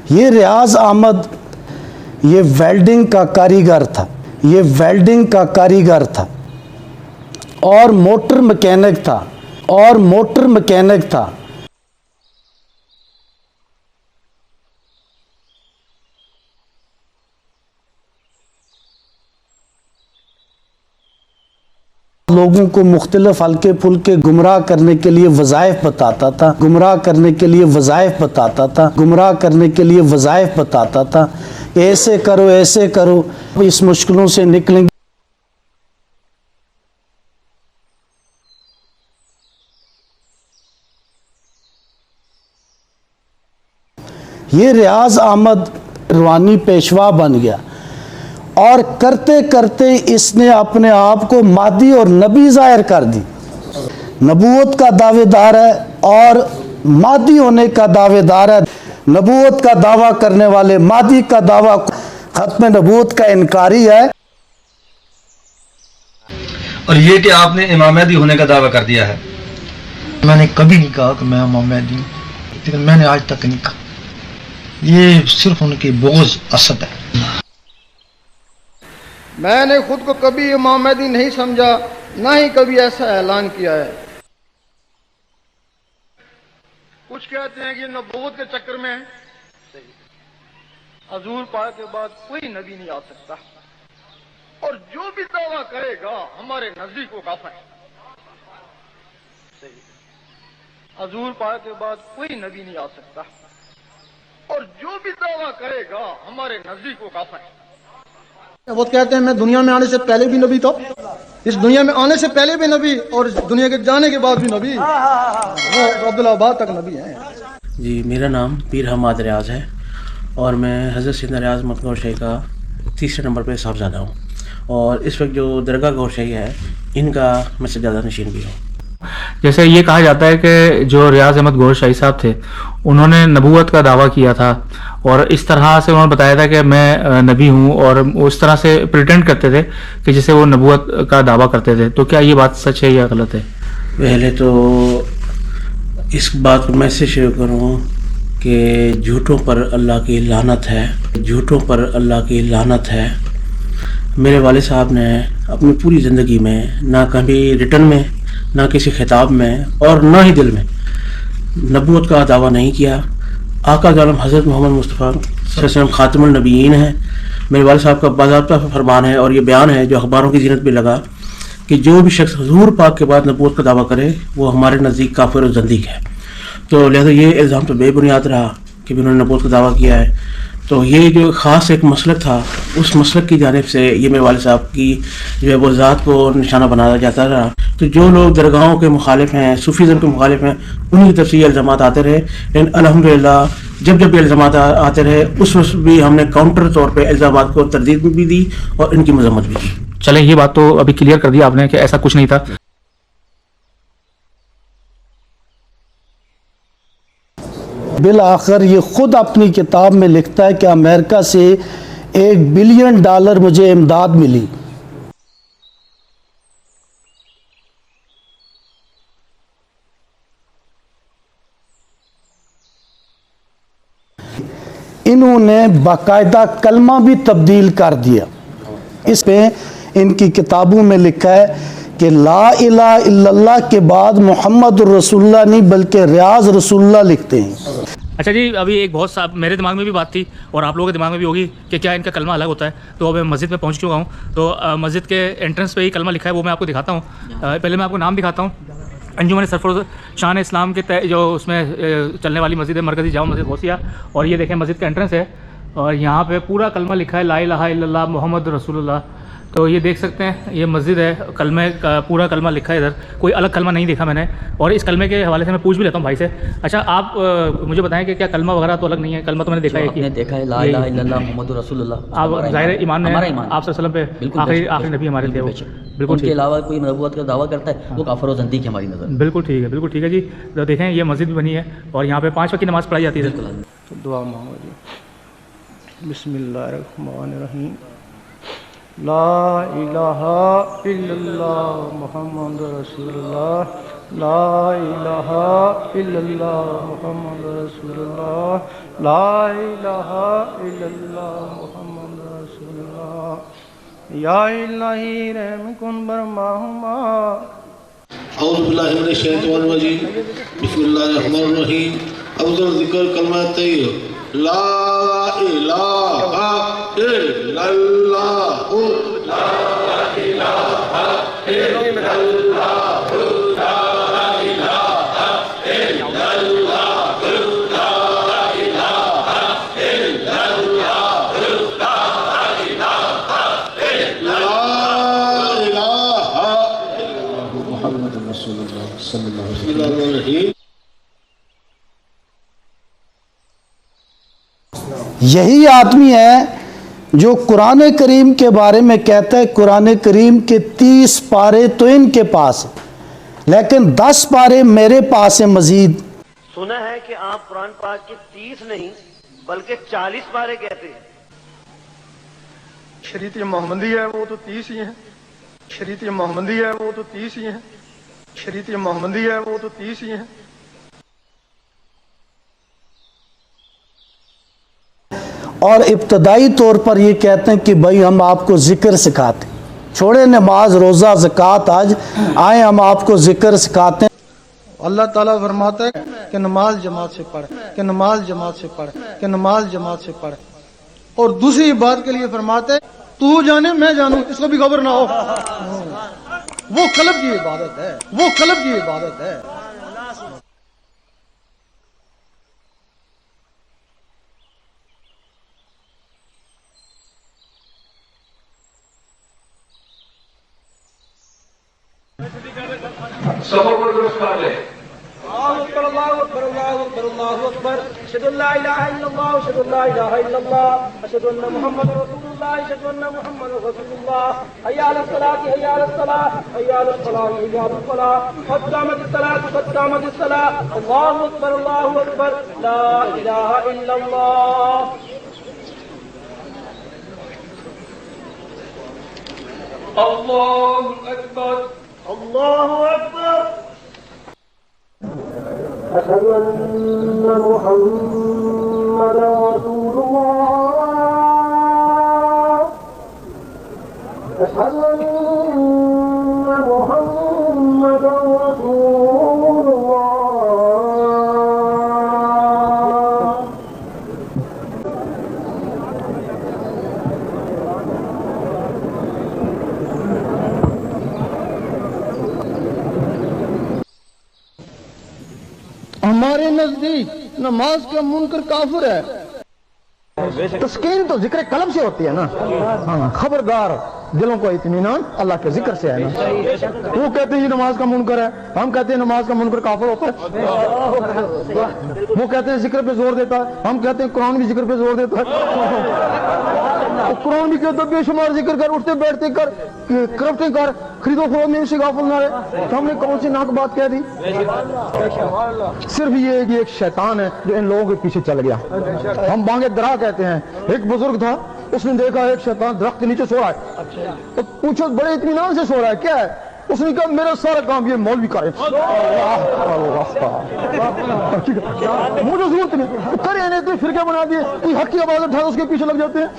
یہ ریاض احمد یہ ویلڈنگ کا کاریگر تھا، اور موٹر مکینک تھا، لوگوں کو مختلف ہلکے پھلکے گمراہ کرنے کے لیے وظائف بتاتا تھا کہ ایسے کرو اس مشکلوں سے نکلیں گے۔ یہ ریاض احمد روحانی پیشوا بن گیا، اور کرتے کرتے اس نے اپنے آپ کو مہدی اور نبی ظاہر کر دی۔ نبوت کا دعوے دار ہے اور مہدی ہونے کا دعوے دار ہے۔ نبوت کا دعویٰ کرنے والے مہدی کا دعویٰ ختم نبوت کا انکاری ہے۔ اور یہ کہ آپ نے امام مہدی ہونے کا دعویٰ کر دیا ہے۔ میں نے کبھی نہیں کہا کہ میں امام مہدی ہوں، لیکن میں نے آج تک نہیں کہا۔ یہ صرف ان کی بغض اسد ہے۔ میں نے خود کو کبھی امام مہدی نہیں سمجھا، نہ ہی کبھی ایسا اعلان کیا ہے۔ کچھ کہتے ہیں کہ نبوت کے چکر میں حضور پاک کے بعد کوئی نبی نہیں آ سکتا، اور جو بھی دعویٰ کرے گا ہمارے نزدیک وہ کافر ہے۔ حضور پاک کے بعد کوئی نبی نہیں آ سکتا، اور جو بھی دعویٰ کرے گا ہمارے نزدیک وہ کافر ہے۔ وہ کہتے ہیں میں دنیا میں آنے سے پہلے بھی نبی تھا، اس دنیا میں آنے سے پہلے بھی نبی، اور دنیا کے جانے کے بعد بھی نبی، وہ عبدالآباد تک نبی ہیں۔ جی، میرا نام پیر حماد ریاض ہے، اور میں حضرت سیدنا ریاض احمد گور شاہی کا تیسرے نمبر پہ صاحبزادہ ہوں، اور اس وقت جو درگاہ گور شاہی ہے ان کا میں سجادہ نشین بھی ہوں۔ جیسے یہ کہا جاتا ہے کہ جو ریاض احمد گور شاہی صاحب تھے انہوں نے نبوت کا دعویٰ کیا تھا، اور اس طرح سے انہوں نے بتایا تھا کہ میں نبی ہوں، اور اس طرح سے پریٹینڈ کرتے تھے کہ جسے وہ نبوت کا دعویٰ کرتے تھے۔ تو کیا یہ بات سچ ہے یا غلط ہے؟ پہلے تو اس بات کو میں سے شروع کروں کہ جھوٹوں پر اللہ کی لعنت ہے۔ میرے والد صاحب نے اپنی پوری زندگی میں نہ کبھی ریٹن میں، نہ کسی خطاب میں، اور نہ ہی دل میں نبوت کا دعویٰ نہیں کیا۔ آقا عالم حضرت محمد مصطفیٰ صلی اللہ علیہ وسلم خاتم النبیین ہیں۔ میرے والد صاحب کا باضابطہ فرمان ہے، اور یہ بیان ہے جو اخباروں کی زینت بھی لگا، کہ جو بھی شخص حضور پاک کے بعد نبوت کا دعویٰ کرے وہ ہمارے نزدیک کافر و زندیق ہے۔ تو لہذا یہ الزام تو بے بنیاد رہا کہ انہوں نے نبوت کا دعویٰ کیا ہے۔ تو یہ جو خاص ایک مسلک تھا، اس مسلک کی جانب سے یہ میرے والد صاحب کی جو ہے وہ ذات کو نشانہ بنایا جاتا رہا۔ تو جو لوگ درگاہوں کے مخالف ہیں، صوفیزم کے مخالف ہیں، انہیں کی طرف سے یہ الزامات آتے رہے، لیکن الحمدللہ جب یہ الزامات آتے رہے اس وقت بھی ہم نے کاؤنٹر طور پہ الزامات کو تردید بھی دی اور ان کی مذمت بھی کی۔ چلیں، یہ بات تو ابھی کلیئر کر دیا آپ نے کہ ایسا کچھ نہیں تھا۔ بالآخر یہ خود اپنی کتاب میں لکھتا ہے کہ امریکہ سے $1 بلین مجھے امداد ملی۔ انہوں نے باقاعدہ کلمہ بھی تبدیل کر دیا۔ اس پہ ان کی کتابوں میں لکھا ہے کہ لا الہ الا اللہ کے بعد محمد رسول اللہ نہیں بلکہ ریاض رسول اللہ لکھتے ہیں۔ اچھا جی، ابھی ایک بہت سا میرے دماغ میں بھی بات تھی اور آپ لوگوں کے دماغ میں بھی ہوگی کہ کیا ان کا کلمہ الگ ہوتا ہے۔ تو اب میں مسجد میں پہنچ چکا ہوں، تو مسجد کے انٹرنس پہ ہی کلمہ لکھا ہے، وہ میں آپ کو دکھاتا ہوں۔ پہلے میں آپ کو نام دکھاتا ہوں۔ انجمن سرفروز شان اسلام کے جو اس میں چلنے والی مسجد ہے، مرکزی جامع مسجد غوثیہ، اور یہ دیکھیں مسجد کا انٹرنس ہے، اور یہاں پہ پورا کلمہ لکھا ہے لا الہ الا اللہ محمد رسول اللہ۔ تو یہ دیکھ سکتے ہیں، یہ مسجد ہے، کلمے کا پورا کلمہ لکھا ہے ادھر، کوئی الگ کلمہ نہیں دیکھا میں نے۔ اور اس کلمے کے حوالے سے میں پوچھ بھی لیتا ہوں بھائی سے۔ اچھا، آپ مجھے بتائیں کہ کیا کلمہ وغیرہ تو الگ نہیں ہے؟ کلمہ تو میں نے دیکھا ہے کہ دیکھا ہے لا الہ الا اللہ محمد رسول اللہ۔ آپ ظاہر ایمان ہے، آپ صلی اللہ علیہ وسلم پہ آخری نبی ہمارے تھے وہ، بالکل۔ اس کے علاوہ کوئی نبوت کا دعویٰ کرتا ہے وہ کافر و زندیق ہے ہماری نظر میں۔ بالکل ٹھیک ہے، بالکل ٹھیک ہے جی۔ تو دیکھیں یہ مسجد بھی بنی ہے، اور یہاں پہ 5 وقت کی نماز پڑھائی جاتی ہے۔ تو دعا مانگو جی۔ بسم اللہ الرحمن الرحیم۔ لا الہ الا اللہ محمد رسول اللہ لا الہ الا اللہ محمد رسول اللہ لا الہ الا اللہ محمد رسول اللہ یا الہی رحم کن بر ماہما اعوذ باللہ من الشیطان الرجیم بسم اللہ الرحمن الرحیم افضل ذکر کلمہ طیب لا الہ الا اللہ لا الہ الا اللہ یہی آدمی ہے جو قرآن کریم کے بارے میں کہتا ہے قرآن کریم کے 30 پارے تو ان کے پاس لیکن 10 پارے میرے پاس ہیں مزید. سنا ہے کہ آپ قرآن پاک کے 30 نہیں بلکہ 40 پارے کہتے ہیں. شریعت محمدی ہے وہ تو 30 ہی ہیں. شریعت محمدی ہے وہ تو 30 ہی ہیں. شریعت محمدی ہے وہ تو 30 ہی ہیں. اور ابتدائی طور پر یہ کہتے ہیں کہ بھائی ہم آپ کو ذکر سکھاتے ہیں. چھوڑے نماز روزہ زکوٰۃ آج آئیں ہم آپ کو ذکر سکھاتے ہیں. اللہ تعالیٰ فرماتا ہے کہ نماز جماعت سے پڑھ کہ نماز جماعت سے پڑھ کہ نماز جماعت سے پڑھ. اور دوسری بات کے لیے فرماتا ہے تو جانے میں جانوں اس کو بھی خبر نہ ہو. وہ قلب کی عبادت ہے. وہ قلب کی عبادت ہے. سفر پر درست کر لیں. اللہ اکبر اللہ اکبر اللہ اکبر اللہ اکبر اشہد ان لا الہ الا اللہ اشہد ان لا الہ الا اللہ اشہد ان محمد رسول اللہ اشہد ان محمد رسول اللہ حی علی الصلاۃ حی علی الصلاۃ حی علی الفلاح حی علی الفلاح قد قامت الصلاۃ قد قامت الصلاۃ اللہ اکبر لا الہ الا اللہ. اللہ اکبر. اللہ اکبر. اشہد ان محمد رسول اللہ اشہد ان محمد رسول اللہ. ہمارے نزدیک نماز کا منکر کافر ہے. تسکین تو ذکر قلب سے ہوتی ہے نا. خبردار دلوں کو اطمینان اللہ کے ذکر سے ہے نا. وہ کہتے ہیں یہ نماز کا منکر ہے ہم کہتے ہیں نماز کا منکر کافر ہوتا ہے. وہ کہتے ہیں ذکر پہ زور دیتا ہے ہم کہتے ہیں قرآن بھی ذکر پہ زور دیتا ہے. قرآن بھی کہتا ہے بے شمار ذکر کر اٹھتے بیٹھتے کر کرفٹیں کر خرید و فروخت میں اسے غافل نہ رہے. تو ہم نے کون سی ناک بات کہہ دی. صرف یہ ایک شیطان ہے جو ان لوگوں کے پیچھے چل گیا. ہم بانگے درا کہتے ہیں. ایک بزرگ تھا اس نے دیکھا ایک شیطان درخت کے نیچے سو رہا ہے. تو پوچھو بڑے اطمینان سے سو رہا ہے کیا ہے. اس نے کہا میرا سارا کام یہ مولوی کرے. مجھے ضرورت نہیں کرے نہیں تو فرقے بنا دیے کوئی حق کی آواز اٹھا اس کے پیچھے لگ جاتے ہیں.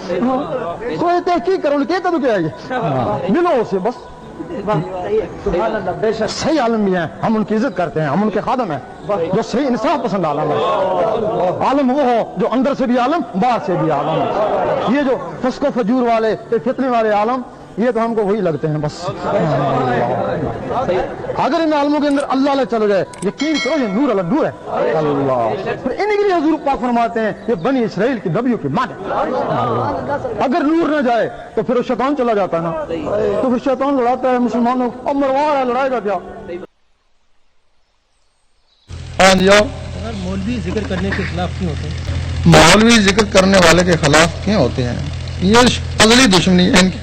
کوئی تحقیق کرو کہتا تو کیا ہے یہ ملو اسے بس. صحیح عالم بھی ہیں ہم ان کی عزت کرتے ہیں ہم ان کے خادم ہیں جو صحیح انصاف پسند عالم ہے. عالم وہ ہو جو اندر سے بھی عالم باہر سے بھی عالم. یہ جو فسق و فجور والے فتنے والے عالم یہ تو ہم کو وہی لگتے ہیں بس. اگر ان عالموں کے اندر اللہ علیہ چلو جائے یقین کرو یہ نور اللہ نور ہے اللہ. پھر انہی کے لیے حضور پاک فرماتے ہیں یہ بنی اسرائیل کی نبیوں کی مان ہے. اگر نور نہ جائے تو پھر شیطان چلا جاتا ہے نا. تو پھر شیطان لڑاتا ہے مسلمانوں اب مروا رہا ہے لڑائے گا کیا. ہاں جی مولوی ذکر کرنے کے خلاف کیوں ہوتے ہیں؟ مولوی ذکر کرنے والے کے خلاف کیوں ہوتے ہیں؟ یہ ازلی دشمنی ہے ان کی.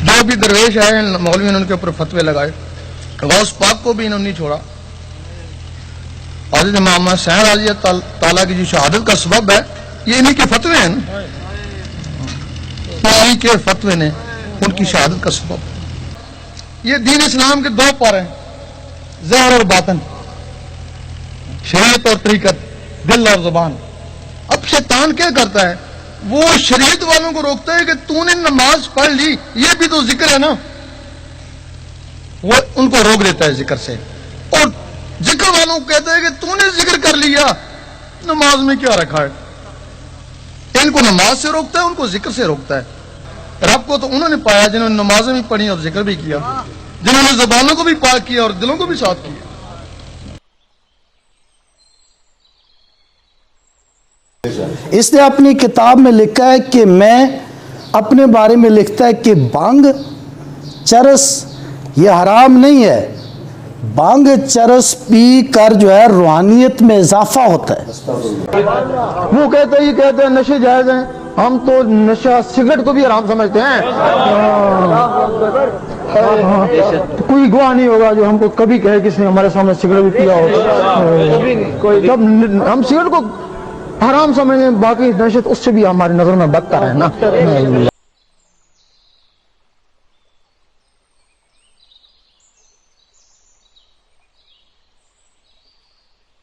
جو بھی درویش آئے مولوی نے ان کے اوپر فتوے لگائے. غوث پاک کو بھی انہوں نے نہیں چھوڑا. حضرت امام حسین رضی اللہ تعالیٰ کی جو شہادت کا سبب ہے یہ انہی کے فتوے ہیں نا. انہی کے فتوے نے ان کی شہادت کا سبب. یہ دین اسلام کے دو پر ہیں، ظاہر اور باطن، شریعت اور طریقت، دل اور زبان۔ اب شیطان کیا کرتا ہے، وہ شریعت والوں کو روکتا ہے کہ تو نے نماز پڑھ لی، یہ بھی تو ذکر ہے نا، وہ ان کو روک دیتا ہے ذکر سے، اور ذکر والوں کو کہتا ہے کہ تو نے ذکر کر لیا، نماز میں کیا رکھا ہے۔ ان کو نماز سے روکتا ہے، ان کو ذکر سے روکتا ہے۔ رب کو تو انہوں نے پایا جنہوں نے نمازیں بھی پڑھی اور ذکر بھی کیا، جنہوں نے زبانوں کو بھی پاک کیا اور دلوں کو بھی صاف کیا۔ اس نے اپنی کتاب میں لکھا ہے کہ میں اپنے بارے میں لکھتا ہے کہ بھنگ چرس یہ حرام نہیں ہے، بھنگ چرس پی کر جو ہے روحانیت میں اضافہ ہوتا ہے۔ وہ کہتے ہی کہتے ہیں نشے جائز ہیں، ہم تو نشہ سگریٹ کو بھی حرام سمجھتے ہیں۔ کوئی گواہ نہیں ہوگا جو ہم کو کبھی کہے کس نے ہمارے سامنے سگریٹ بھی پیا ہو، جب ہم سگریٹ کو حرام سمجھیں، باقی نشے اس سے بھی ہماری نظر میں بدتر ہے نا۔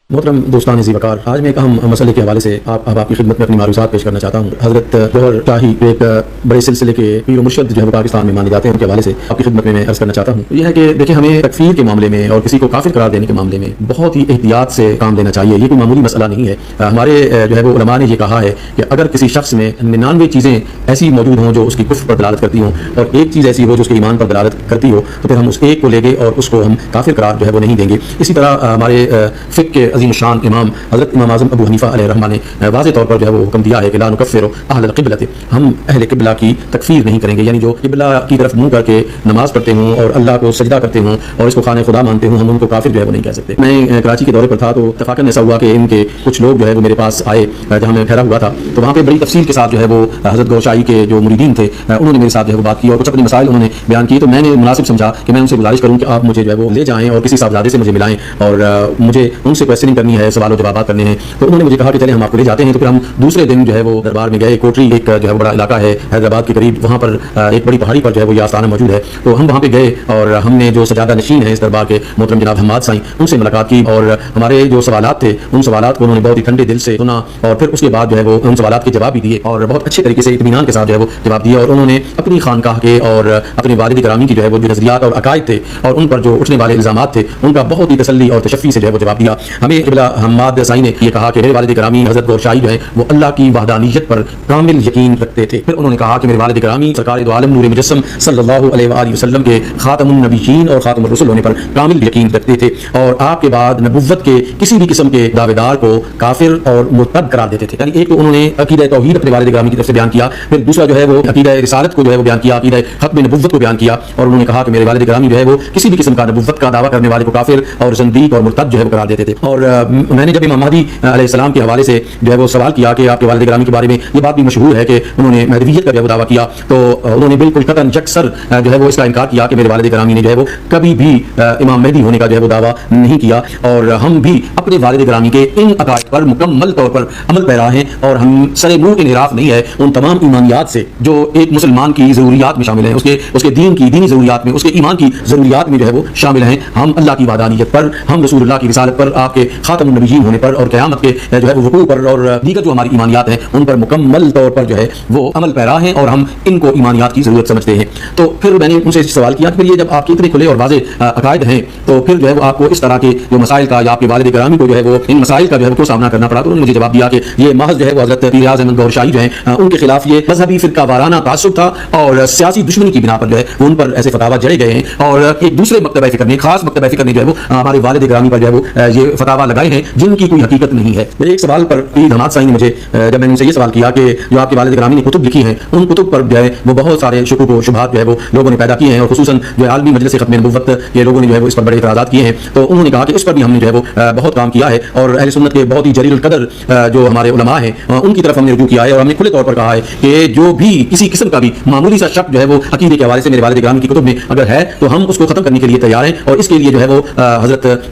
محترم دوستان عزیز وقار، آج میں ایک اہم مسئلے کے حوالے سے آپ کی خدمت میں اپنی معلومات پیش کرنا چاہتا ہوں۔ حضرت گوہر شاہی ایک بڑے سلسلے کے پیر و مرشد جو ہے وہ پاکستان میں مانے جاتے ہیں، ان کے حوالے سے آپ کی خدمت میں عرض کرنا چاہتا ہوں۔ یہ ہے کہ دیکھیں، ہمیں تکفیر کے معاملے میں اور کسی کو کافر قرار دینے کے معاملے میں بہت ہی احتیاط سے کام لینا چاہیے۔ یہ کوئی معمولی مسئلہ نہیں ہے۔ ہمارے جو ہے وہ علماء نے یہ کہا ہے کہ اگر کسی شخص میں 99 چیزیں ایسی موجود ہوں جو اس کی کفر پر دلالت کرتی ہوں اور ایک چیز ایسی ہو جو اس کے ایمان پر دلالت کرتی ہو، تو پھر ہم اس ایک کو لے گے اور اس کو ہم کافر قرار جو ہے وہ نہیں دیں گے۔ اسی طرح ہمارے فقہ کے عظیم الشان امام حضرت امام اعظم ابو حنیفہ علیہ الرحمہ نے واضح طور پر جو ہے وہ حکم دیا ہے کہ لا نکفر اہل القبلۃ، ہم اہل قبلہ کی تکفیر نہیں کریں گے، یعنی جو قبلہ کی طرف منہ کر کے نماز پڑھتے ہوں اور اللہ کو سجدہ کرتے ہوں اور اس کو خانہ خدا مانتے ہوں، ہم ان کو کافر جو ہے وہ نہیں کہہ سکتے۔ میں کراچی کے دورے پر تھا تو اتفاقاً ایسا ہوا کہ ان کے کچھ لوگ جو ہے وہ میرے پاس آئے جہاں میں ٹھہرا ہوا تھا، تو وہاں پہ بڑی تفصیل کے ساتھ جو ہے وہ حضرت گوہر شاہی کے جو مریدین تھے انہوں نے میرے ساتھ جو ہے وہ بات کی اور کچھ اپنے مسائل انہوں نے بیان کیے، تو میں نے مناسب سمجھا کہ میں ان سے گزارش کروں کہ آپ مجھے جو ہے وہ لے جائیں اور کسی صاحبزادے سے مجھے ملائیں اور مجھے ان سے کویسچننگ کرنی ہے، سوال و جوابات کرنے ہیں۔ تو انہوں نے مجھے کہا کہ چلیں ہم آپ کو لے جاتے ہیں۔ تو پھر ہم دوسرے دن جو ہے وہ دربار میں گئے۔ کوٹری ایک جو ہے بڑا علاقہ ہے حیدرآباد کے قریب، وہاں پر ایک بڑی پہاڑی پر جو ہے وہ یہ آستانہ موجود ہے، تو ہم وہاں پہ گئے اور ہم نے جو سجادہ نشین ہیں اس دربار کے محترم جناب حماد سائیں ان سے ملاقات کی اور ہمارے جو سوالات تھے ان سوالات کو انہوں نے بہت ہی ٹھنڈے دل سے سنا اور پھر اس کے بعد جو ہے وہ ان سوالات کے جواب بھی دیے اور بہت اچھے طریقے سے اطمینان کے ساتھ جو ہے وہ جواب دیا، اور انہوں نے اپنی خانقاہ کے اور اپنے والد گرامی کی جو ہے وہ نظریات اور عقائد تھے اور ان پر جو اٹھنے والے الزامات تھے ان کا بہت ہی تسلی اور تشفی سے جو ہے وہ جواب دیا۔ ہمیں قبلہ حماد سائیں نے یہ کہا کہ میرے والد گرامی حضرت گوہر شاہی جو ہے وہ اللہ کی وحدانیت پر کامل یقین رکھتے تھے۔ پھر انہوں نے کہا کہ میرے والد گرامی سرکار دو عالم نور مجسم صلی اللہ علیہ وآلہ وسلم کے خاتم النبیین اور خاتم الرسل ہونے پر کامل یقین رکھتے تھے اور آپ کے بعد نبوت کے کسی بھی قسم کے دعوے دار کو کافر اور مرتد قرار دیتے تھے۔ یعنی ایک تو انہوں نے عقیدہ توحید اپنے والد گرامی کی طرف سے بیان کیا، پھر دوسرا جو ہے وہ عقیدہ رسالت کو جو ہے وہ بیان کیا، عقیدہ ختم نبوت کو بیان کیا، اور انہوں نے کہا کہ میرے والد گرامی جو ہے وہ کسی بھی قسم کا نبوت کا دعویٰ کرنے والے کو کافر اور زندیق اور مرتد جو ہے وہ قرار دیتے تھے۔ اور میں نے جب امام مہدی علیہ السلام کے حوالے سے جو ہے وہ سوال کیا کہ آپ کے والد گرامی کے بارے میں یہ بات بھی مشہور ہے کہ انہوں نے مہدویت کا جو ہے وہ دعویٰ کیا، تو انہوں نے بالکل قطعاً یکسر جو ہے وہ اس کا انکار کیا کہ میرے والد گرامی نے جو ہے وہ کبھی بھی امام مہدی ہونے کا جو ہے وہ دعویٰ نہیں کیا، اور ہم بھی اپنے والد گرامی کے ان عقائد پر مکمل طور پر عمل پیرا ہیں اور ہم سر منہ انحراف نہیں ہے ان تمام ایمانیات سے جو ایک مسلمان کی ضروریات میں شامل ہیں، اس کے دین کی دینی ضروریات میں، اس کے ایمان کی ضروریات میں جو ہے وہ شامل ہیں۔ ہم اللہ کی وحدانیت پر، ہم رسول اللہ کی رسالت پر، آپ کے خاتم النبیین ہونے پر اور قیامت کے جو ہے وہ وقوع پر اور دیگر جو ہماری ایمانیات ہیں ان پر مکمل طور پر جو ہے وہ عمل پیرا ہیں اور ہم ان کو ایمانیات کی ضرورت سمجھتے ہیں۔ تو پھر میں نے ان سے سوال کیا کہ پھر یہ جب آپ کے اتنے کھلے اور واضح عقائد ہیں تو پھر جو ہے وہ آپ کو اس طرح کے جو مسائل کا یا آپ کے والد گرامی کو جو ہے وہ ان مسائل کا جو ہے وہ سامنا کرنا پڑا؟ تو انہوں نے مجھے جواب دیا کہ یہ محض جو ہے وہ حضرت پیر اعظم گوہر شاہی جو ہیں ان کے خلاف یہ مذہبی فرقہ وارانہ تعصب تھا اور سیاسی دشمنی کی بنا پر جو ہے وہ ان پر ایسے فتاوی جڑے گئے ہیں، اور ایک دوسرے مکتبہ فکر نے، خاص مکتبہ فکر نے جو ہے وہ ہمارے والد گرامی پر جو ہے وہ یہ فتاوی لگائے ہیں جن کی کوئی حقیقت نہیں ہے۔ میرے ایک سوال پر پیر حماد سائیں نے مجھے جب میں نے ان سے یہ سوال کیا کہ جو آپ کے والد گرامی نے کتب لکھی ہیں ان کتب پر جو ہے وہ بہت سارے شکوک و شبہات جو ہے وہ لوگوں نے پیدا کیے ہیں اور خصوصاً جو ہے عالمی مجلس ختم نبوت کے لوگوں نے جو ہے وہ اس پر بڑے اعتراضات کیے ہیں، تو انہوں نے کہا کہ اس پر بھی ہم نے جو ہے وہ بہت کام کیا ہے اور اہل سنت کے بہت ہی جلیل القدر جو ہمارے علماء ہیں ان کی طرف ہم نے رجوع کیا ہے اور ہم نے کھلے طور پر کہا ہے کہ جو بھی کسی قسم کا بھی معمولی سا شک جو ہے وہ عقیدے کے حوالے سے میرے والد گرامی کی کتب میں اگر ہے تو ہم اس کو ختم کرنے کے لیے تیار ہیں، اور اس کے لیے جو ہے وہ حضرت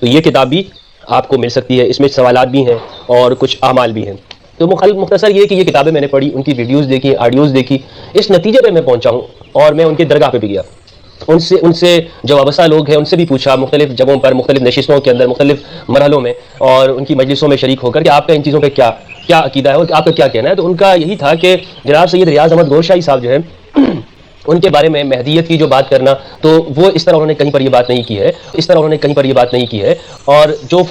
تو یہ کتاب بھی آپ کو مل سکتی ہے. اس میں سوالات بھی ہیں اور کچھ اعمال بھی ہیں. تو مختصر یہ کہ یہ کتابیں میں نے پڑھی, ان کی ویڈیوز دیکھی, آڈیوز دیکھی, اس نتیجے پہ میں پہنچا ہوں اور میں ان کے درگاہ پہ بھی گیا. ان سے جو وابستہ لوگ ہیں ان سے بھی پوچھا, مختلف جگہوں پر, مختلف نشستوں کے اندر, مختلف مرحلوں میں, اور ان کی مجلسوں میں شریک ہو کر کہ آپ کا ان چیزوں پہ کیا عقیدہ ہے اور آپ کا کیا کہنا ہے. تو ان کا یہی تھا کہ جناب سید ریاض احمد گور شاہی صاحب جو ہے ان کے بارے میں مہدیت کی جو بات کرنا, تو وہ اس طرح انہوں نے کہیں پر یہ بات نہیں کی ہے, اور جو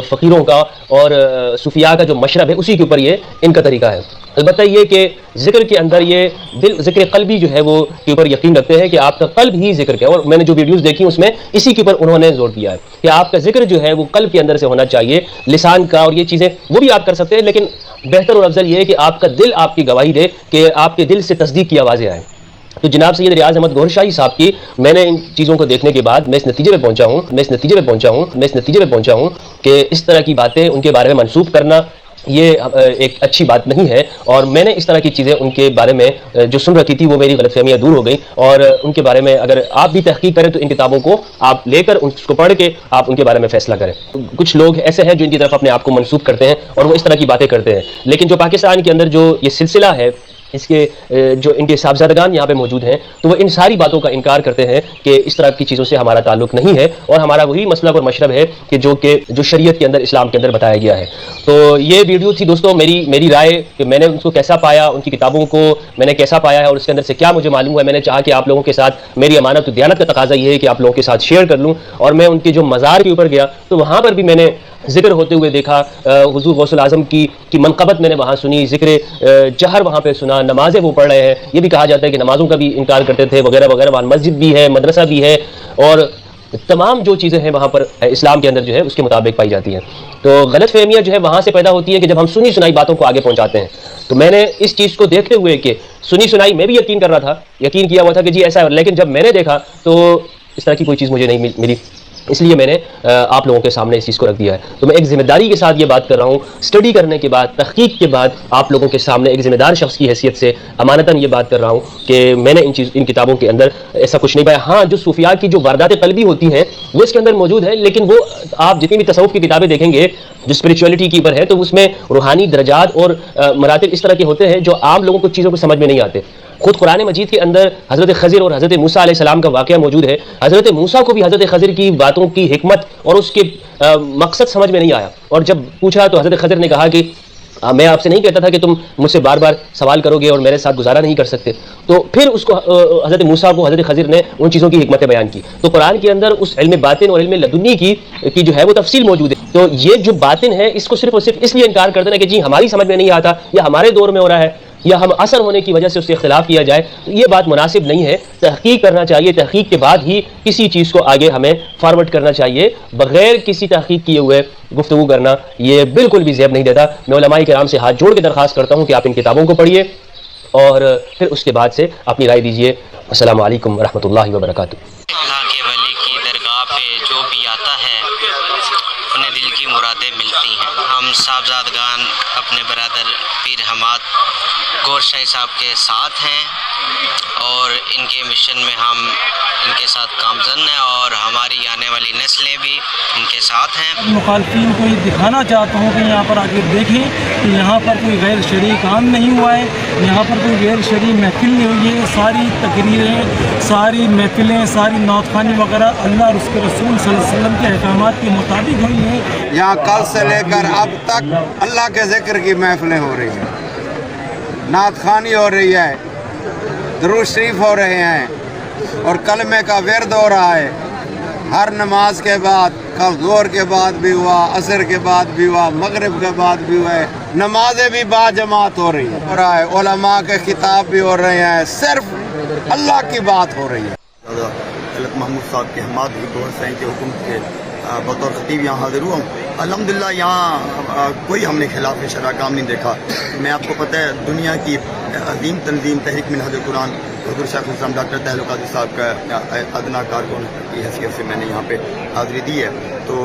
فقیروں کا اور صوفیاء کا جو مشرب ہے اسی کے اوپر یہ ان کا طریقہ ہے. البتہ یہ کہ ذکر کے اندر یہ ذکر قلبی جو ہے وہ کے اوپر یقین رکھتے ہیں کہ آپ کا قلب ہی ذکر ہے, اور میں نے جو ویڈیوز دیکھی اس میں اسی کے اوپر انہوں نے زور دیا ہے کہ آپ کا ذکر جو ہے وہ قلب کے اندر سے ہونا چاہیے, لسان کا اور یہ چیزیں وہ بھی آپ کر سکتے ہیں, لیکن بہتر اور افضل یہ ہے کہ آپ کا دل آپ کی گواہی دے, کہ آپ کے دل سے تصدیق کی آوازیں آئیں. تو جناب سید ریاض احمد گور شاہی صاحب کی میں نے ان چیزوں کو دیکھنے کے بعد میں اس نتیجے پہ پہنچا ہوں کہ اس طرح کی باتیں ان کے بارے میں منسوب کرنا یہ ایک اچھی بات نہیں ہے, اور میں نے اس طرح کی چیزیں ان کے بارے میں جو سن رکھی تھی وہ میری غلط فہمیاں دور ہو گئی, اور ان کے بارے میں اگر آپ بھی تحقیق کریں تو ان کتابوں کو آپ لے کر اس کو پڑھ کے آپ ان کے بارے میں فیصلہ کریں. کچھ لوگ ایسے ہیں جو ان کی طرف اپنے آپ کو منسوب کرتے ہیں اور وہ اس طرح کی باتیں کرتے ہیں, لیکن جو پاکستان کے اندر جو یہ سلسلہ ہے, اس کے جو ان کے صاحبزادگان یہاں پہ موجود ہیں, تو وہ ان ساری باتوں کا انکار کرتے ہیں کہ اس طرح کی چیزوں سے ہمارا تعلق نہیں ہے, اور ہمارا وہی مسلک اور مشرب ہے کہ جو شریعت کے اندر, اسلام کے اندر بتایا گیا ہے. تو یہ ویڈیو تھی دوستوں میری رائے کہ میں نے ان کو کیسا پایا, ان کی کتابوں کو میں نے کیسا پایا ہے, اور اس کے اندر سے کیا مجھے معلوم ہے. میں نے چاہا کہ آپ لوگوں کے ساتھ میری امانت و دیانت کا تقاضا یہ ہے کہ آپ لوگوں کے ساتھ شیئر کر لوں, اور میں ان کے جو مزار کے اوپر گیا تو وہاں پر بھی میں نے ذکر ہوتے ہوئے دیکھا, حضور غوث الاعظم کی منقبت میں نے وہاں سنی, ذکر جہر وہاں پہ سنا, نمازیں وہ پڑھ رہے ہیں, یہ بھی کہا جاتا ہے کہ نمازوں کا بھی انکار کرتے تھے وغیرہ وغیرہ. وہاں مسجد بھی ہے, مدرسہ بھی ہے, اور تمام جو چیزیں ہیں وہاں پر اسلام کے اندر جو ہے اس کے مطابق پائی جاتی ہیں. تو غلط فہمیاں جو ہے وہاں سے پیدا ہوتی ہیں کہ جب ہم سنی سنائی باتوں کو آگے پہنچاتے ہیں. تو میں نے اس چیز کو دیکھتے ہوئے کہ سنی سنائی میں بھی یقین کیا ہوا تھا کہ جی ایسا ہے, لیکن جب میں نے دیکھا تو اس طرح کی کوئی چیز مجھے نہیں ملی, اس لیے میں نے آپ لوگوں کے سامنے اس چیز کو رکھ دیا ہے. تو میں ایک ذمہ داری کے ساتھ یہ بات کر رہا ہوں, اسٹڈی کرنے کے بعد, تحقیق کے بعد آپ لوگوں کے سامنے ایک ذمہ دار شخص کی حیثیت سے امانتاً یہ بات کر رہا ہوں کہ میں نے ان کتابوں کے اندر ایسا کچھ نہیں پایا. ہاں, جو صوفیاء کی جو واردات قلبی ہوتی ہیں وہ اس کے اندر موجود ہے, لیکن وہ آپ جتنی بھی تصوف کی کتابیں دیکھیں گے جو اسپرچولیٹی کی اوپر ہے, تو اس میں روحانی درجات اور مراتب اس طرح کے ہوتے ہیں جو عام لوگوں کو چیزوں کو سمجھ میں نہیں آتے. خود قرآن مجید کے اندر حضرت خضر اور حضرت موسیٰ علیہ السلام کا واقعہ موجود ہے. حضرت موسیٰ کو بھی حضرت خضر کی باتوں کی حکمت اور اس کے مقصد سمجھ میں نہیں آیا, اور جب پوچھا تو حضرت خضر نے کہا کہ میں آپ سے نہیں کہتا تھا کہ تم مجھ سے بار بار سوال کرو گے اور میرے ساتھ گزارا نہیں کر سکتے. تو پھر اس کو حضرت موسیٰ کو حضرت خضر نے ان چیزوں کی حکمتیں بیان کی. تو قرآن کے اندر اس علم باطن اور علم لدنی کی جو ہے وہ تفصیل موجود ہے. تو یہ جو باطن ہے اس کو صرف اور صرف اس لیے انکار کر دینا کہ جی ہماری سمجھ میں نہیں آتا, یا ہمارے دور میں ہو رہا ہے, یا ہم اثر ہونے کی وجہ سے اس سے اختلاف کیا جائے, تو یہ بات مناسب نہیں ہے. تحقیق کرنا چاہیے, تحقیق کے بعد ہی کسی چیز کو آگے ہمیں فارورڈ کرنا چاہیے. بغیر کسی تحقیق کیے ہوئے گفتگو کرنا یہ بالکل بھی زیب نہیں دیتا. میں علماء کرام سے ہاتھ جوڑ کے درخواست کرتا ہوں کہ آپ ان کتابوں کو پڑھیے اور پھر اس کے بعد سے اپنی رائے دیجیے. السلام علیکم ورحمۃ اللہ وبرکاتہ. اللہ کے ولی کی درگاہ پہ جو بھی آتا ہے اپنے دل کی مرادیں ملتی ہیں. ہم صاحبزادگان اپنے برادر پیر حماد گور شاہی صاحب کے ساتھ ہیں, اور ان کے مشن میں ہم ان کے ساتھ کامزن ہیں, اور ہماری آنے والی نسلیں بھی ان کے ساتھ ہیں. مخالفین کو یہ دکھانا چاہتا ہوں کہ یہاں پر آگے دیکھیں کہ یہاں پر کوئی غیر شرعی کام نہیں ہوا ہے, یہاں پر کوئی غیر شرعی محفل نہیں ہوئی ہے. ساری تقریریں, ساری محفلیں, ساری نعت خوانی وغیرہ اللہ اور اس کے رسول صلی اللہ علیہ وسلم کے احکامات کے مطابق ہوئی ہیں. یہاں کل سے لے کر اب تک اللہ کے ذکر کی محفلیں ہو رہی ہیں, نعت خوانی ہو رہی ہے, درود شریف ہو رہے ہیں, اور کلمے کا ورد ہو رہا ہے. ہر نماز کے بعد, کل ظہر کے بعد بھی ہوا, عصر کے بعد بھی ہوا, مغرب کے بعد بھی ہوا ہے. نمازیں بھی با جماعت ہو رہی ہے, علماء کے خطاب بھی ہو رہے ہیں, صرف اللہ کی بات ہو رہی ہے. محمود صاحب کے حماد گور شاہی کے حکم کے بطور خطیب یہاں حاضر ہوا ہوں. الحمدللہ یہاں کوئی ہم نے خلاف شرع کام نہیں دیکھا. میں آپ کو پتہ ہے دنیا کی عظیم تنظیم تحریک منہاج القرآن حضور شیخ الاسلام ڈاکٹر طاہر القادری صاحب کا ادنا کارکن کی حیثیت سے میں نے یہاں پہ حاضری دی ہے. تو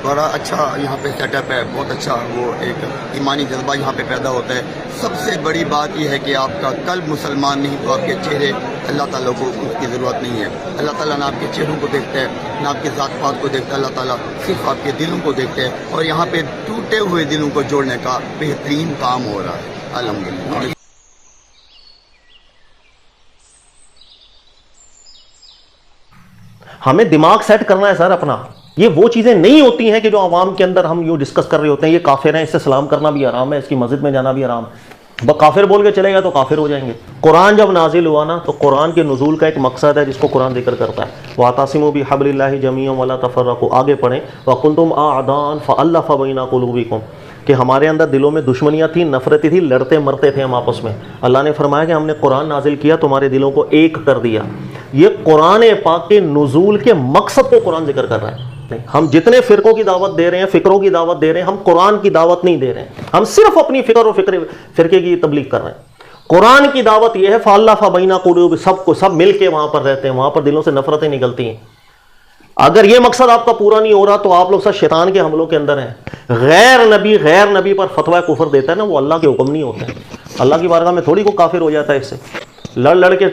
بڑا اچھا یہاں پہ سیٹ اپ ہے, بہت اچھا وہ ایک ایمانی جذبہ یہاں پہ پیدا ہوتا ہے. سب سے بڑی بات یہ ہے کہ آپ کا قلب مسلمان نہیں تو آپ کے چہرے اللہ تعالیٰ کو اس کی ضرورت نہیں ہے. اللہ تعالیٰ نہ آپ کے چہروں کو دیکھتا ہے نہ آپ کے ذات پات کو دیکھتا ہے. اللہ تعالیٰ صرف آپ کے دلوں کو دیکھتا ہے, اور یہاں پہ ٹوٹے ہوئے دلوں کو جوڑنے کا بہترین کام ہو رہا ہے. الحمدللہ. ہمیں دماغ سیٹ کرنا ہے سر اپنا. یہ وہ چیزیں نہیں ہوتی ہیں کہ جو عوام کے اندر ہم یوں ڈسکس کر رہے ہوتے ہیں. یہ کافر ہیں, اس سے سلام کرنا بھی حرام ہے, اس کی مسجد میں جانا بھی حرام ہے. کافر بول کے چلے گا تو کافر ہو جائیں گے. قرآن جب نازل ہوا نا تو قرآن کے نزول کا ایک مقصد ہے جس کو قرآن ذکر کرتا ہے. وَاعْتَصِمُوا بِحَبْلِ اللَّهِ جَمِيعًا وَلَا تَفَرَّقُوا. آگے پڑھیں وَكُنْتُمْ أَعْدَاءً فَأَلَّفَ بَيْنَ قُلُوبِكُمْ, کہ ہمارے اندر دلوں میں دشمنیاں تھیں, نفرتیں تھیں, لڑتے مرتے تھے ہم آپس میں. اللہ نے فرمایا کہ ہم نے قرآن نازل کیا, تمہارے دلوں کو ایک کر دیا. یہ قرآن پاک کے نزول کے مقصد کو قرآن ذکر کر رہا ہے. ہم جتنے فرقوں کی دعوت دے رہے ہیں, فکروں کی دعوت دے رہے ہیں, ہم قرآن کی دعوت نہیں دے رہے ہیں. ہم صرف اپنی فکر اور فرقے کی تبلیغ کر رہے ہیں. قرآن کی دعوت یہ ہے فَأَلَّفَ بَيْنَ قُلُوبِ, سب مل کے وہاں پر رہتے ہیں, وہاں پر دلوں سے نفرتیں نکلتی ہیں. اگر یہ مقصد آپ کا پورا نہیں ہو رہا تو آپ لوگ سب شیطان کے حملوں کے اندر ہیں. غیر نبی پر فتویٰ کفر دیتا ہے نا, وہ اللہ کے حکم نہیں ہوتے ہیں. اللہ کی بارگاہ میں تھوڑی کو کافر ہو جاتا ہے اس سے. لڑ کے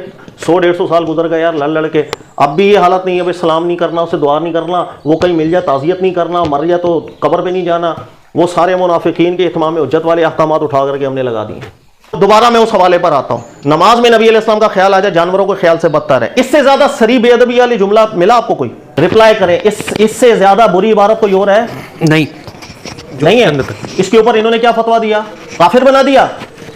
100-150 سال گزر گئے یار, لڑ کے اب بھی یہ حالت نہیں ہے بھائی سلام نہیں کرنا, اسے دعا نہیں کرنا, وہ کہیں مل جائے تعزیت نہیں کرنا, مر جائے تو قبر پہ نہیں جانا. وہ سارے منافقین کے اتمام حجت والے احکامات اٹھا کر کے ہم نے لگا دیے. دوبارہ میں اس حوالے پر آتا ہوں. نماز میں نبی علیہ السلام کا خیال آ جائے جانوروں کے خیال سے بدتر ہے. اس سے زیادہ سری بے ادبی والی جملہ ملا آپ کو کوئی؟ رپلائی کریں. اس سے زیادہ بری عبارت کوئی اور ہے؟ نہیں ہے. اس کے اوپر انہوں نے کیا فتویٰ دیا؟ کافر بنا دیا.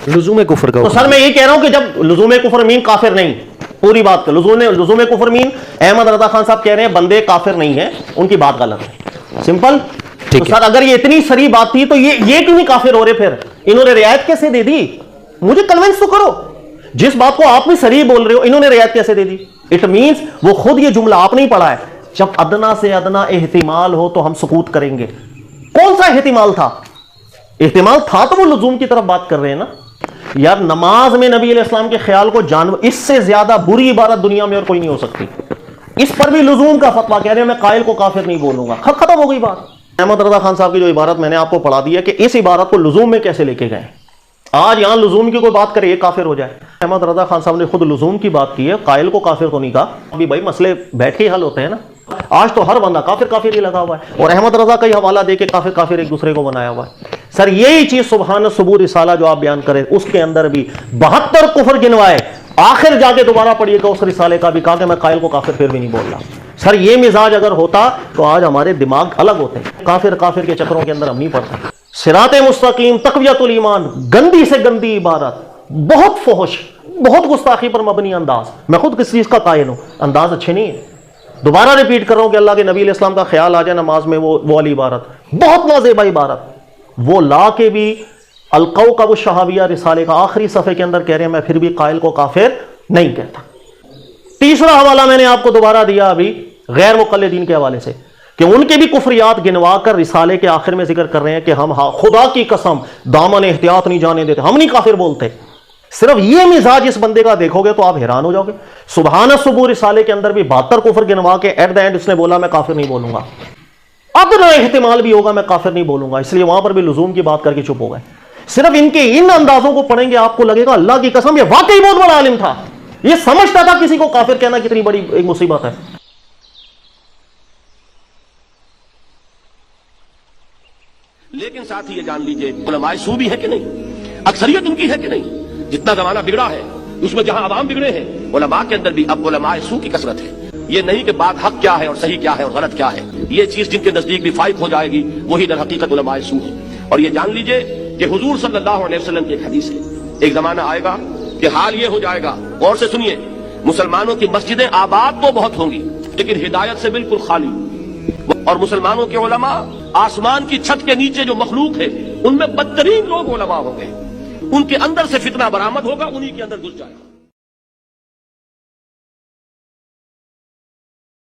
لزوم کفر کا. تو سر میں یہ کہہ رہا ہوں کہ جب لزوم کفر مین کافر نہیں, پوری بات کا لزوم کفر مین احمد رضا خان صاحب کہہ رہے ہیں بندے کافر نہیں ہیں, ان کی بات غلط ہے. سمپل. تو سر اگر یہ اتنی سری بات تھی تو یہ کیوں نہیں کافر ہو رہے؟ پھر انہوں نے رعایت کیسے دے دی؟ مجھے کنونس تو کرو. جس بات کو آپ بھی سری بول رہے ہو انہوں نے رعایت کیسے دے دی؟ اٹ مینس وہ خود یہ جملہ آپ نہیں پڑھا ہے. جب ادنا سے ادنا احتمال ہو تو ہم سکوت کریں گے. کون سا احتمال تھا؟ احتمال تھا تو وہ لزوم کی طرف بات کر رہے ہیں نا یار. نماز میں نبی علیہ السلام کے خیال کو جانو, اس سے زیادہ بری عبارت دنیا میں اور کوئی نہیں ہو سکتی. اس پر بھی لزوم کا فتویٰ کہہ رہے ہیں میں قائل کو کافر نہیں بولوں گا. ختم ہو گئی بات. احمد رضا خان صاحب کی جو عبارت میں نے آپ کو پڑھا دی ہے کہ اس عبارت کو لزوم میں کیسے لے کے گئے. آج یہاں لزوم کی کوئی بات کرے یہ کافر ہو جائے. احمد رضا خان صاحب نے خود لزوم کی بات کی ہے, قائل کو کافر تو نہیں کہا. ابھی بھائی مسئلے بیٹھ کے حل ہوتے ہیں نا. آج تو ہر بندہ کافر ہی لگا ہوا ہے, اور احمد رضا کا ہی حوالہ دے کے کافر ایک دوسرے کو بنایا ہوا ہے. سر یہی چیز سبحان ثبوت رسالہ جو آپ بیان کریں اس کے اندر بھی 72 کفر گنوائے. آخر جا کے دوبارہ پڑھیے گا اس رسالے کا بھی, کہا کہ میں قائل کو کافر پھر بھی نہیں بول رہا. سر یہ مزاج اگر ہوتا تو آج ہمارے دماغ الگ ہوتے ہیں. کافر کے چکروں کے اندر ہم نہیں پڑتے. صراط مستقیم, تقویت الایمان, گندی سے گندی عبارت, بہت فحش, بہت گستاخی پر مبنی انداز. میں خود کس چیز کا قائل ہوں, انداز اچھے نہیں ہے. دوبارہ ریپیٹ کر رہا ہوں کہ اللہ کے نبی علیہ السلام کا خیال آ جائے نماز میں, وہ والی عبارت بہت نازیبا عبارت, وہ لا کے بھی القوقب الشہابیہ رسالے کا آخری صفحے کے اندر کہہ رہے ہیں میں پھر بھی قائل کو کافر نہیں کہتا. تیسرا حوالہ میں نے آپ کو دوبارہ دیا ابھی غیر مقلدین کے حوالے سے, کہ ان کے بھی کفریات گنوا کر رسالے کے آخر میں ذکر کر رہے ہیں کہ ہم خدا کی قسم دامن احتیاط نہیں جانے دیتے, ہم نہیں کافر بولتے. صرف یہ مزاج اس بندے کا دیکھو گے تو آپ حیران ہو جاؤ گے. سبحان ثبوت رسالے کے اندر بھی 72 کفر گنوا کے ایٹ دا اینڈ اس نے بولا میں کافر نہیں بولوں گا. اب نہ احتمال بھی ہوگا میں کافر نہیں بولوں گا, اس لیے وہاں پر بھی لزوم کی بات کر کے چپ ہو گئے. صرف ان کے ان اندازوں کو پڑھیں گے آپ کو لگے گا اللہ کی قسم یہ واقعی بہت بڑا عالم تھا, یہ سمجھتا تھا کسی کو کافر کہنا کتنی بڑی ایک مصیبت ہے. لیکن ساتھ ہی یہ جان لیجئے علماء سو بھی ہے کہ نہیں, اکثریت ان کی ہے کہ نہیں. جتنا زمانہ بگڑا ہے اس میں جہاں عوام بگڑے ہیں علماء کے اندر بھی اب علماء سو کی کثرت ہے. یہ نہیں کہ بات حق کیا ہے اور صحیح کیا ہے اور غلط کیا ہے, یہ چیز جن کے نزدیک بھی فائق ہو جائے گی وہی در حقیقت علماء سو ہے. اور یہ جان لیجئے کہ حضور صلی اللہ علیہ وسلم کی ایک حدیث ہے, ایک زمانہ آئے گا کہ حال یہ ہو جائے گا, غور سے سنیے, مسلمانوں کی مسجدیں آباد تو بہت ہوں گی لیکن ہدایت سے بالکل خالی, اور مسلمانوں کے علماء آسمان کی چھت کے نیچے جو مخلوق ہے ان میں بدترین لوگ علماء ہوں گے. ان کے اندر سے فتنہ برآمد ہوگا, انہی کے اندر گھس جائے گا.